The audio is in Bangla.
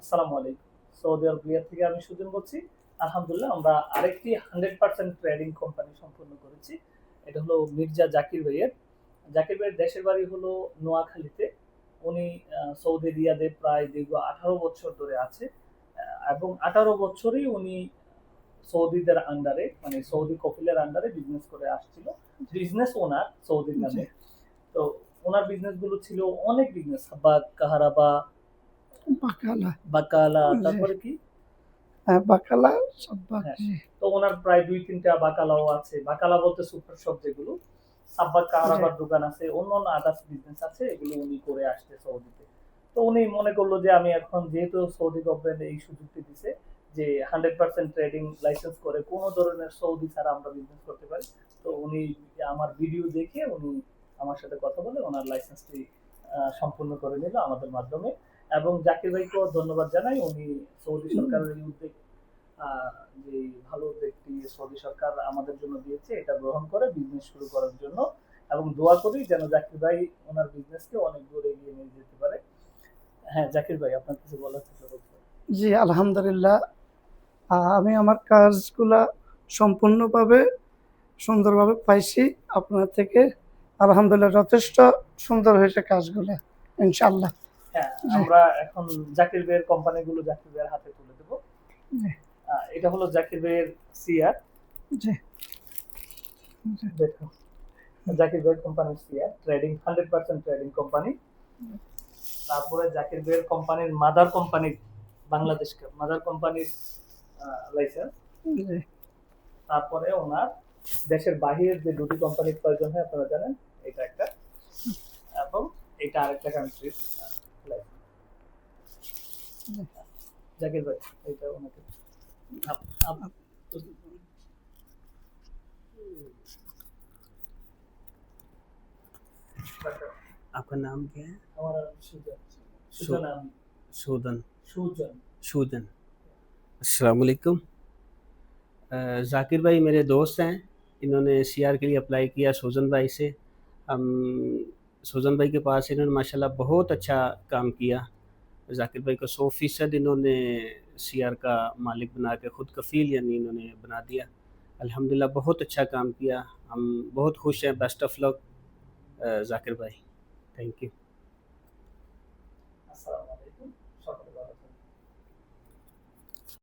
আসসালামু আলাইকুম। সৌদি আরবিয়া থেকে আমি সুজন বলছি। আলহামদুলিল্লাহ আমরা আরেকটি 100% ট্রেডিং কোম্পানি সম্পন্ন করেছি। এটা হলো মির্জা জাকির ভাইয়ের। জাকির ভাইয়ের দেশের বাড়ি হলো নোয়াখালীতে। উনি সৌদি রিয়াদে প্রায় দীর্ঘ 18 বছর ধরে আছে। এবং 18 বছরই উনি সৌদিদের আন্ডারে মানে সৌদি কফিলের আন্ডারে বিজনেস করে আসছিল। বিজনেস ওনার সৌদির জি, নামে। তো ওনার বিজনেস গুলো ছিল অনেক বিজনেস বা কাহারাবা, বাকালা। বাকালা জি, তারপরে কি বাকালা, সাব্বাক। হ্যাঁ, জি, তো ওনার প্রায় ২-৩ টা বাকালাও আছে। বাকালা বলতে সুপার শপ যেগুলো। সাব্বাক জি, কাহারাবার দোকান আছে, অন্যান্য আদার্স বিজনেস আছে এগুলো উনি করে আসছে সৌদিতে। তো উনি মনে করলো যে আমি এখন যেহেতু সৌদি গভর্নমেন্ট এই সুযোগটি দিছে যে 100% ট্রেডিং লাইসেন্স করে কোন ধরনের সৌদি ছাড়া আমরা বিজনেস করতে পারি। তো উনি আমার ভিডিও দেখে উনি আমার সাথে কথা বলে ওনার লাইসেন্সটি সম্পূর্ণ করে নিল আমাদের মাধ্যমে। এবং জাকির ভাইকেও ধন্যবাদ জানাই। উনি সৌদি সরকারের এই উদ্যোগ আহ, যে ভালো উদ্যোগটি সৌদি সরকার আমাদের জন্য দিয়েছে এটা গ্রহণ করে বিজনেস শুরু করার জন্য এবং দোয়া করি যেন জাকির ভাই ওনার বিজনেসকে অনেক দূর এগিয়ে নিয়ে যেতে পারে। হ্যাঁ, জাকির ভাই আপনার কিছু বলার থাকলে বলতে পারেন। জি, আলহামদুলিল্লাহ। আমি আমার কাজগুলা সম্পূর্ণভাবে সুন্দরভাবে পাইছি আপনার থেকে। আলহামদুলিল্লাহ যথেষ্ট সুন্দর হয়েছে কাজগুলা, ইনশাআল্লাহ। হ্যাঁ, জি, আমরা এখন জাকির ভাইয়ের কোম্পানিগুলো জাকির ভাইয়ের হাতে তুলে দেবো। জি, এটা হলো জাকির ভাইয়ের সিআর। জি, জি, দেখুন, জাকির ভাইয়ের কোম্পানির সিআর ট্রেডিং 100% ট্রেডিং কোম্পানি। তারপরে জাকির ভাইয়ের কোম্পানির মাদার কোম্পানির বাংলাদেশকে মাদার কোম্পানির লাইসেন্স। জি, তারপরে ওনার দেশের বাহিরের যে দুটি কোম্পানির প্রয়োজন হয় আপনারা জানেন, এটা একটা এবং এটা আরেকটা কান্ট্রির লাইসেন্স। জি। জাকির ভাই এটা ওনাকে আপ- আপ- आपका नाम क्या है? আমার সুজন सू সুজন আমি सूदन সুজন सूदन। अस्सलाम वालेकुम। ज़ाकिर भाई मेरे दोस्त हैं। इन्होंने सीआर के लिए अप्लाई किया सूजन भाई से। हम सूजन भाई के पास इन्होंने माशाल्लाह बहुत अच्छा काम किया। ज़ाकिर भाई को 100% इन्होंने सीआर का मालिक बना के खुद कफ़ील यानी इन्होंने बना दिया। अल्हम्दुलिल्लाह बहुत अच्छा काम किया। हम बहुत खुश हैं। बेस्ट ऑफ लक ज़ाकिर भाई। Thank you. আসসালাম